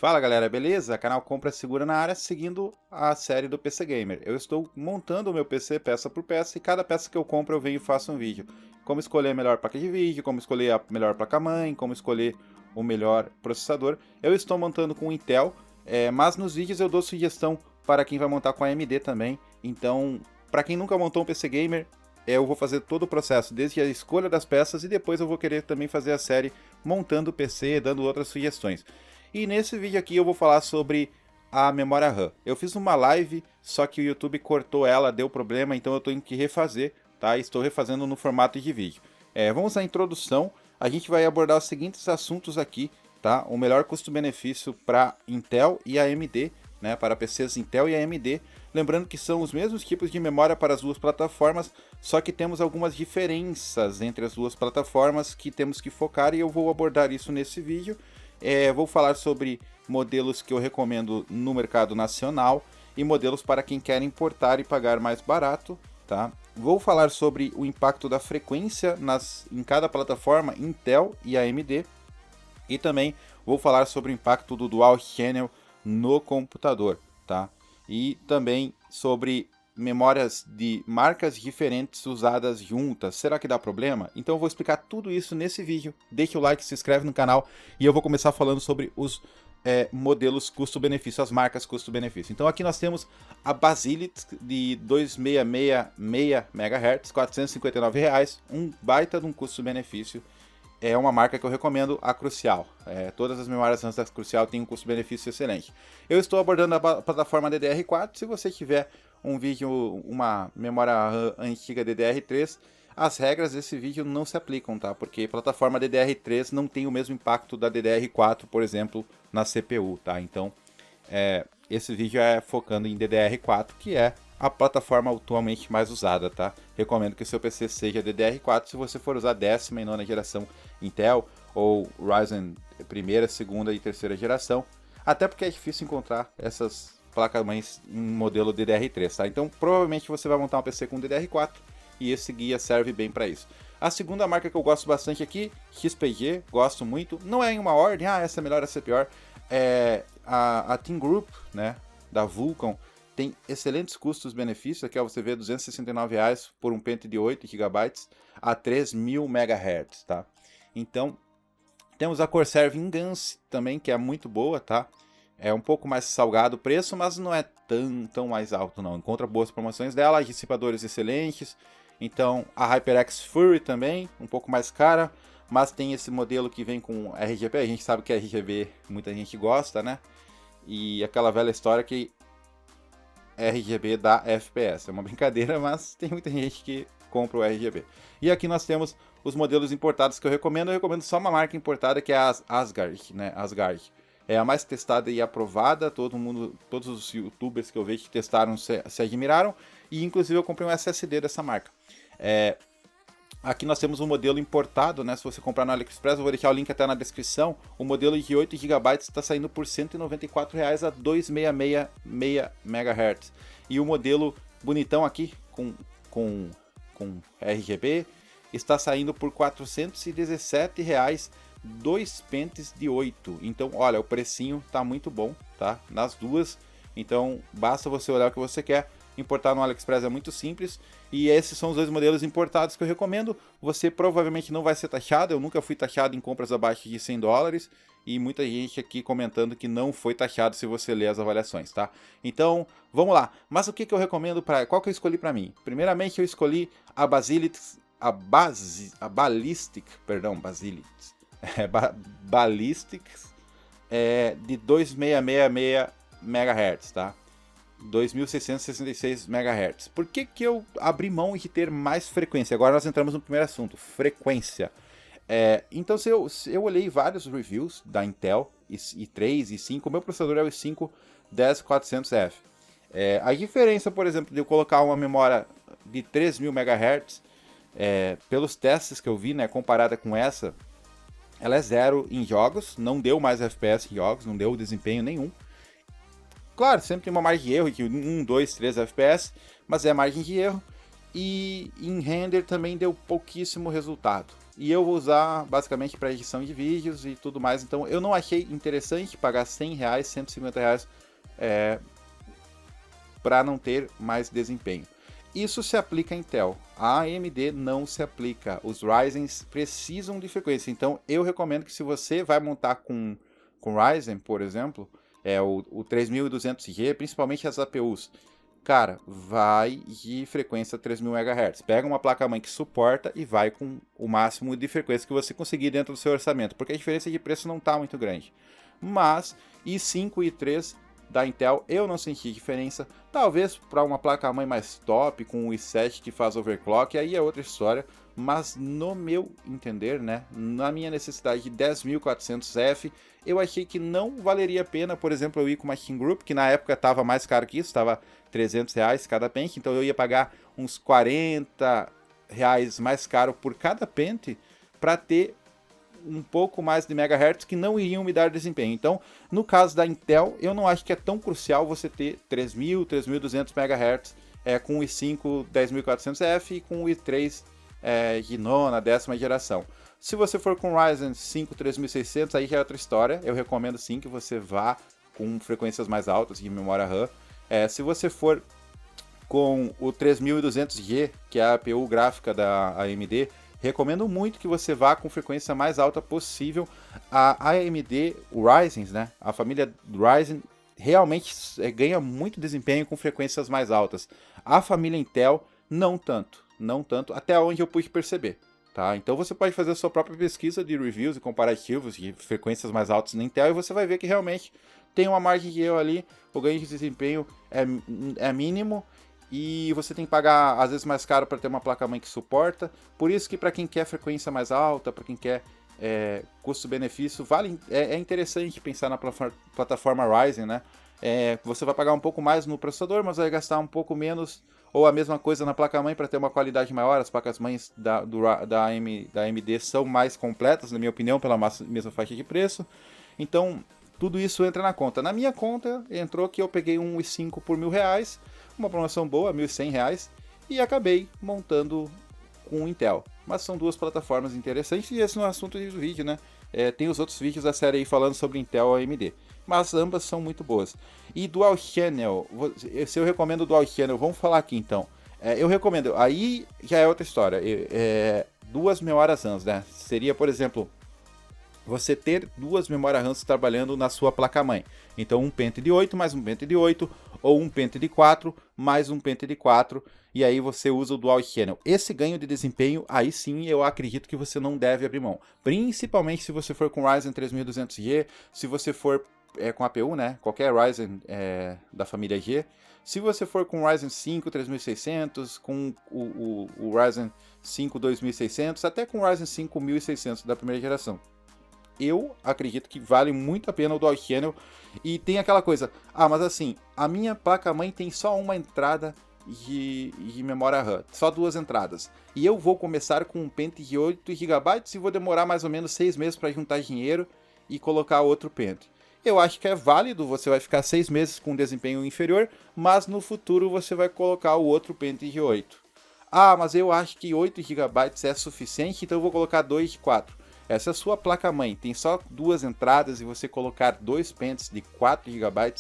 Fala galera, beleza? Canal Compra Segura na área, seguindo a série do PC Gamer. Eu estou montando o meu PC peça por peça e cada peça que eu compro eu venho e faço um vídeo. Como escolher a melhor placa de vídeo, como escolher a melhor placa-mãe, como escolher o melhor processador. Eu estou montando com Intel, mas nos vídeos eu dou sugestão para quem vai montar com AMD também. Então, para quem nunca montou um PC Gamer, eu vou fazer todo o processo, desde a escolha das peças e depois eu vou querer também fazer a série montando o PC, dando outras sugestões. E nesse vídeo aqui eu vou falar sobre a memória RAM. Eu fiz uma live, só que o YouTube cortou ela, deu problema, então eu tenho que refazer, tá? Estou refazendo no formato de vídeo. Vamos à introdução, a gente vai abordar os seguintes assuntos aqui, tá? O melhor custo-benefício para Intel e AMD, né? Para PCs Intel e AMD. Lembrando que são os mesmos tipos de memória para as duas plataformas, só que temos algumas diferenças entre as duas plataformas que temos que focar e eu vou abordar isso nesse vídeo. Vou falar sobre modelos que eu recomendo no mercado nacional e modelos para quem quer importar e pagar mais barato, tá? Vou falar sobre o impacto da frequência em cada plataforma Intel e AMD e também vou falar sobre o impacto do Dual Channel no computador, tá? E também sobre memórias de marcas diferentes usadas juntas. Será que dá problema? Então eu vou explicar tudo isso nesse vídeo. Deixa o like, se inscreve no canal e eu vou começar falando sobre os modelos custo-benefício, as marcas custo-benefício. Então aqui nós temos a Basilix de 2666 MHz, R$ 459, um baita de um custo-benefício. É uma marca que eu recomendo, a Crucial. Todas as memórias RAM da Crucial têm um custo-benefício excelente. Eu estou abordando a plataforma DDR4. Se você tiver um vídeo, uma memória RAM antiga DDR3, as regras desse vídeo não se aplicam, tá? Porque a plataforma DDR3 não tem o mesmo impacto da DDR4, por exemplo, na CPU, tá? Então, esse vídeo é focando em DDR4, que é a plataforma atualmente mais usada, tá? Recomendo que o seu PC seja DDR4 se você for usar 10ª e 9ª geração Intel ou Ryzen primeira, segunda e terceira geração, até porque é difícil encontrar essas placas-mães em modelo DDR3, tá? Então provavelmente você vai montar um PC com DDR4 e esse guia serve bem para isso. A segunda marca que eu gosto bastante aqui, XPG, gosto muito, não é em uma ordem, essa é melhor, essa é pior, a Team Group, né, da Vulcan, tem excelentes custos-benefícios. Aqui ó, você vê R$ 269 por um pente de 8 GB a 3000 MHz, tá? Então, temos a Corsair Vengeance também, que é muito boa, tá? É um pouco mais salgado o preço, mas não é tão mais alto não. Encontra boas promoções dela, dissipadores excelentes. Então, a HyperX Fury também, um pouco mais cara, mas tem esse modelo que vem com RGB. A gente sabe que RGB muita gente gosta, né? E aquela velha história que RGB dá FPS. É uma brincadeira, mas tem muita gente que compra o RGB. E aqui nós temos os modelos importados que eu recomendo. Eu recomendo só uma marca importada, que é a Asgard, né? Asgard. É a mais testada e aprovada. Todos os youtubers que eu vejo que testaram se admiraram. E inclusive eu comprei um SSD dessa marca. Aqui nós temos um modelo importado, né? Se você comprar no AliExpress, eu vou deixar o link até na descrição. O modelo de 8 GB está saindo por R$ 194 a 266 MHz. E o modelo bonitão aqui, com RGB, está saindo por R$ 417, dois pentes de 8. Então, olha, o precinho tá muito bom, tá? Nas duas. Então, basta você olhar o que você quer. Importar no AliExpress é muito simples. E esses são os dois modelos importados que eu recomendo. Você provavelmente não vai ser taxado. Eu nunca fui taxado em compras abaixo de $100. E muita gente aqui comentando que não foi taxado se você ler as avaliações, tá? Então, vamos lá. Mas o que eu recomendo qual que eu escolhi para mim? Primeiramente, eu escolhi a Basilix, Ballistic, Ballistics de 2666 MHz, tá? 2666 MHz. Por que eu abri mão de ter mais frequência? Agora nós entramos no primeiro assunto, frequência. Então se eu olhei vários reviews da Intel, i3, i5, o meu processador é o i5 10400F. A diferença, por exemplo, de eu colocar uma memória de 3000 MHz, pelos testes que eu vi, né, comparada com essa, ela é zero em jogos, não deu mais FPS em jogos, não deu desempenho nenhum. Claro, sempre tem uma margem de erro, de 1, 2, 3 FPS, mas é margem de erro. e em render também deu pouquíssimo resultado. E eu vou usar basicamente para edição de vídeos e tudo mais, então eu não achei interessante pagar R$100, R$150 para não ter mais desempenho. Isso se aplica a Intel, a AMD não se aplica, os Ryzen precisam de frequência, então eu recomendo que se você vai montar com Ryzen, por exemplo, o 3200G, principalmente as APUs, cara, vai de frequência 3000 MHz. Pega uma placa-mãe que suporta e vai com o máximo de frequência que você conseguir dentro do seu orçamento, porque a diferença de preço não está muito grande. Mas i5 e i3 da Intel eu não senti diferença. Talvez para uma placa-mãe mais top, com o i7 que faz overclock, aí é outra história. Mas no meu entender, né, na minha necessidade de 10.400F, eu achei que não valeria a pena, por exemplo, eu ir com uma Machine Group, que na época estava mais caro que isso, estava R$300 cada pente, então eu ia pagar uns R$40 mais caro por cada pente para ter um pouco mais de megahertz que não iriam me dar desempenho. Então, no caso da Intel, eu não acho que é tão crucial você ter 3.000, 3.200 MHz com o i5 10400F e com o i3 de nona, décima geração. Se você for com Ryzen 5 3600, aí já é outra história. Eu recomendo sim que você vá com frequências mais altas de memória RAM. Se você for com o 3200G, que é a APU gráfica da AMD, recomendo muito que você vá com frequência mais alta possível. A AMD, o Ryzen, né? A família Ryzen realmente ganha muito desempenho com frequências mais altas. A família Intel, não tanto, até onde eu pude perceber. Tá? Então você pode fazer a sua própria pesquisa de reviews e comparativos de frequências mais altas na Intel e você vai ver que realmente tem uma margem de erro ali, o ganho de desempenho é mínimo. E você tem que pagar, às vezes, mais caro para ter uma placa-mãe que suporta. Por isso que para quem quer frequência mais alta, para quem quer custo-benefício, é interessante pensar na plataforma Ryzen, né? Você vai pagar um pouco mais no processador, mas vai gastar um pouco menos, ou a mesma coisa na placa-mãe para ter uma qualidade maior. As placas-mães da AMD são mais completas, na minha opinião, pela mesma faixa de preço. Então, tudo isso entra na conta. Na minha conta, entrou que eu peguei um i5 por R$1.000, uma promoção boa, R$1.100, e acabei montando com o Intel. Mas são duas plataformas interessantes, e esse não é assunto do vídeo, né? Tem os outros vídeos da série aí falando sobre Intel e AMD. Mas ambas são muito boas. E Dual Channel, se eu recomendo Dual Channel, vamos falar aqui então. Eu recomendo, aí já é outra história. Duas memórias RAM, né? Seria, por exemplo, você ter duas memórias RAM trabalhando na sua placa-mãe. Então um pente de 8 mais um pente de 8, ou um pente de 4 mais um pente de 4, e aí você usa o Dual Channel. Esse ganho de desempenho, aí sim eu acredito que você não deve abrir mão. Principalmente se você for com Ryzen 3200G, se você for com APU, né? Qualquer Ryzen da família G. Se você for com o Ryzen 5 3600, com o Ryzen 5 2600, até com o Ryzen 5 1600 da primeira geração. Eu acredito que vale muito a pena o Dual Channel. E tem aquela coisa, mas assim, a minha placa-mãe tem só uma entrada de memória RAM, só duas entradas. E eu vou começar com um pente de 8 GB e vou demorar mais ou menos 6 meses para juntar dinheiro e colocar outro pente. Eu acho que é válido, você vai ficar 6 meses com desempenho inferior, mas no futuro você vai colocar o outro pente de 8. Mas eu acho que 8 GB é suficiente, então eu vou colocar 2 de 4. Se a sua placa-mãe tem só duas entradas e você colocar dois pentes de 4 GB,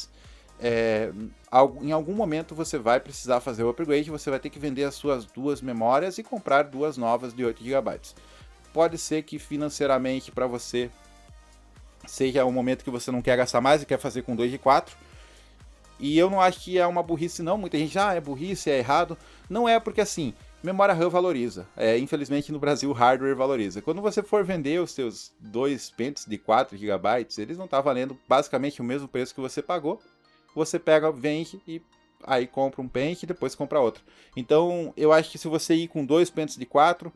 em algum momento você vai precisar fazer o upgrade, você vai ter que vender as suas duas memórias e comprar duas novas de 8 GB. Pode ser que financeiramente para você seja um momento que você não quer gastar mais e quer fazer com 2 de 4. E eu não acho que é uma burrice não, muita gente é burrice, é errado. Não é, porque assim, memória RAM valoriza. Infelizmente no Brasil o hardware valoriza. Quando você for vender os seus dois pentes de 4 GB, eles vão estar valendo basicamente o mesmo preço que você pagou. Você pega, vende e aí compra um pente e depois compra outro. Então eu acho que se você ir com dois pentes de 4,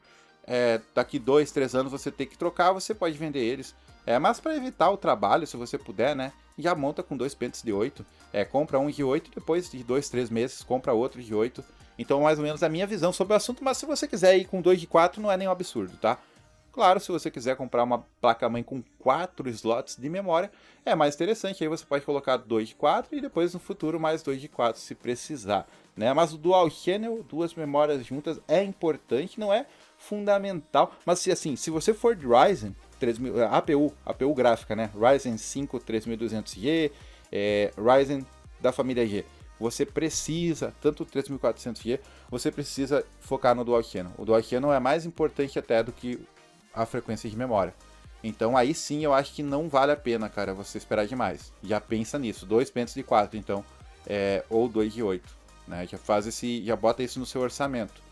daqui 2, 3 anos você ter que trocar, você pode vender eles. Mas para evitar o trabalho, se você puder, né? Já monta com dois pentes de 8. Compra um de 8 e depois de 2, 3 meses compra outro de 8. Então, mais ou menos a minha visão sobre o assunto. Mas se você quiser ir com 2 de 4, não é nenhum absurdo, tá? Claro, se você quiser comprar uma placa-mãe com 4 slots de memória, é mais interessante. Aí você pode colocar 2 de 4 e depois no futuro mais 2 de 4 se precisar. né? Mas o Dual Channel, duas memórias juntas, é importante, não é fundamental. Mas assim, se você for de Ryzen, APU gráfica, né? Ryzen 5 3200G, Ryzen da família G. Você precisa, tanto o 3400G, você precisa focar no Dual Channel. O Dual Channel é mais importante até do que a frequência de memória. Então aí sim eu acho que não vale a pena, cara, você esperar demais. Já pensa nisso, 2 pentos de 4, então, ou 2 de 8, né? Já bota isso no seu orçamento.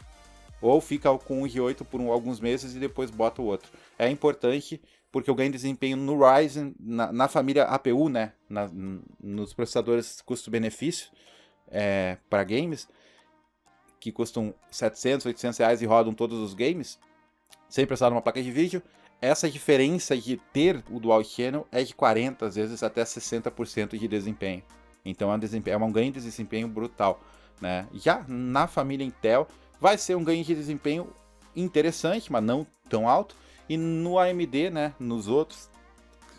Ou fica com um de 8 por alguns meses e depois bota o outro. É importante porque eu ganho desempenho no Ryzen, na família APU, né? Nos processadores custo-benefício para games, que custam 700, 800 reais e rodam todos os games, sem precisar de uma placa de vídeo. Essa diferença de ter o Dual Channel é de 40, às vezes até 60% de desempenho. Então é um ganho de desempenho brutal, né? Já na família Intel, vai ser um ganho de desempenho interessante, mas não tão alto. E no AMD, né, nos outros,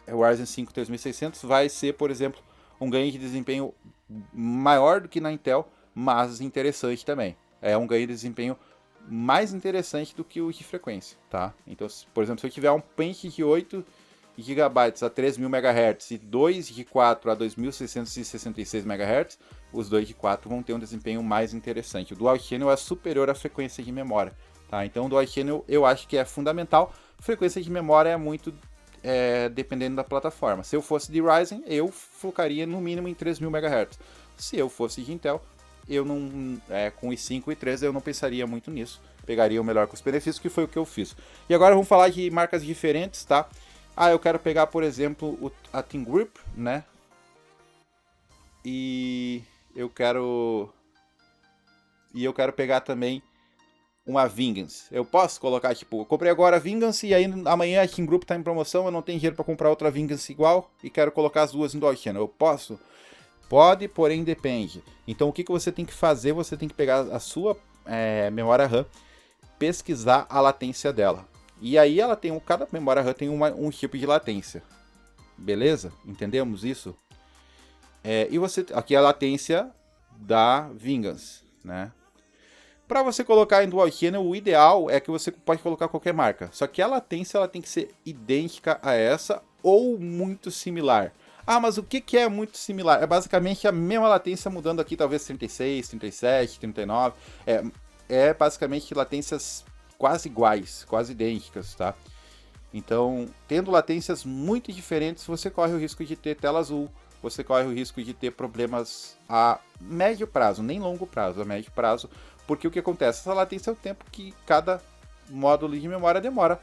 o Ryzen 5 3600 vai ser, por exemplo, um ganho de desempenho maior do que na Intel, mas interessante também. É um ganho de desempenho mais interessante do que o de frequência, tá? Então, por exemplo, se eu tiver um pente de 8 GB a 3000 MHz e 2 de 4 a 2666 MHz, os 2 de 4 vão ter um desempenho mais interessante. O Dual Channel é superior à frequência de memória, tá? Então o Dual Channel eu acho que é fundamental. Frequência de memória é muito dependendo da plataforma. Se eu fosse de Ryzen, eu focaria no mínimo em 3000 MHz. Se eu fosse de Intel, eu não, com i5 e i3 eu não pensaria muito nisso. Pegaria o melhor custo-benefício, que foi o que eu fiz. E agora vamos falar de marcas diferentes, tá? Eu quero pegar, por exemplo, a ThinkGrip, né? E eu quero pegar também uma Vengeance. Eu posso colocar, tipo, eu comprei agora a Vengeance e aí amanhã a ThinkGrip tá em promoção, eu não tenho dinheiro para comprar outra Vengeance igual e quero colocar as duas em Dual Channel. Eu posso? Pode, porém depende. Então o que você tem que fazer? Você tem que pegar a sua memória RAM, pesquisar a latência dela. E aí cada memória RAM tem um tipo de latência. Beleza? Entendemos isso? Aqui é a latência da Vengeance, né? Para você colocar em Dual Channel, o ideal é que você pode colocar qualquer marca. Só que a latência ela tem que ser idêntica a essa ou muito similar. Mas o que é muito similar? É basicamente a mesma latência mudando aqui, talvez 36, 37, 39. É basicamente latências quase iguais, quase idênticas, tá? Então, tendo latências muito diferentes, você corre o risco de ter tela azul, você corre o risco de ter problemas a médio prazo, nem longo prazo, a médio prazo, porque o que acontece? Essa latência é o tempo que cada módulo de memória demora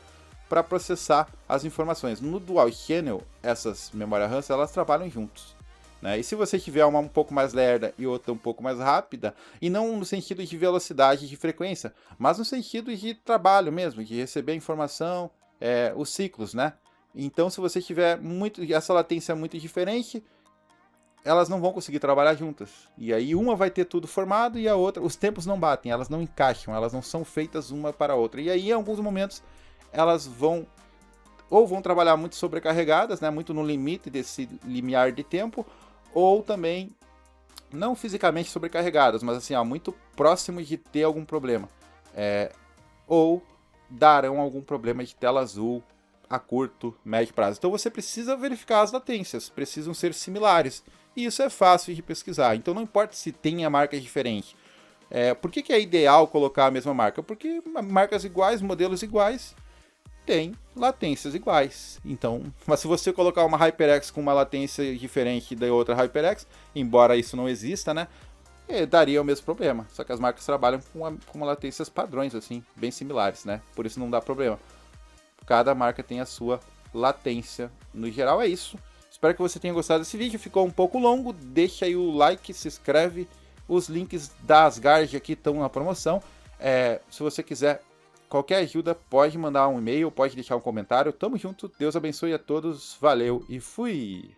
para processar as informações. No Dual Channel, essas memórias RAM, elas trabalham juntos, né? E se você tiver uma um pouco mais lerda e outra um pouco mais rápida, e não no sentido de velocidade de frequência, mas no sentido de trabalho mesmo, de receber informação, os ciclos, né? Então, se você tiver essa latência muito diferente, elas não vão conseguir trabalhar juntas. E aí uma vai ter tudo formado e a outra, os tempos não batem, elas não encaixam, elas não são feitas uma para a outra. E aí, em alguns momentos, elas vão trabalhar muito sobrecarregadas, né, muito no limite desse limiar de tempo, ou também não fisicamente sobrecarregadas, mas assim, muito próximo de ter algum problema. Ou darão algum problema de tela azul a curto, médio prazo. Então você precisa verificar as latências, precisam ser similares. E isso é fácil de pesquisar. Então não importa se tem a marca diferente. Por que é ideal colocar a mesma marca? Porque marcas iguais, modelos iguais, têm latências iguais. Então, mas se você colocar uma HyperX com uma latência diferente da outra HyperX, embora isso não exista, né? Daria o mesmo problema. Só que as marcas trabalham com latências padrões, assim, bem similares, né? Por isso não dá problema. Cada marca tem a sua latência. No geral é isso. Espero que você tenha gostado desse vídeo. Ficou um pouco longo. Deixa aí o like, se inscreve. Os links da Asgard aqui estão na promoção. Se você quiser qualquer ajuda, pode mandar um e-mail, pode deixar um comentário. Tamo junto. Deus abençoe a todos. Valeu e fui!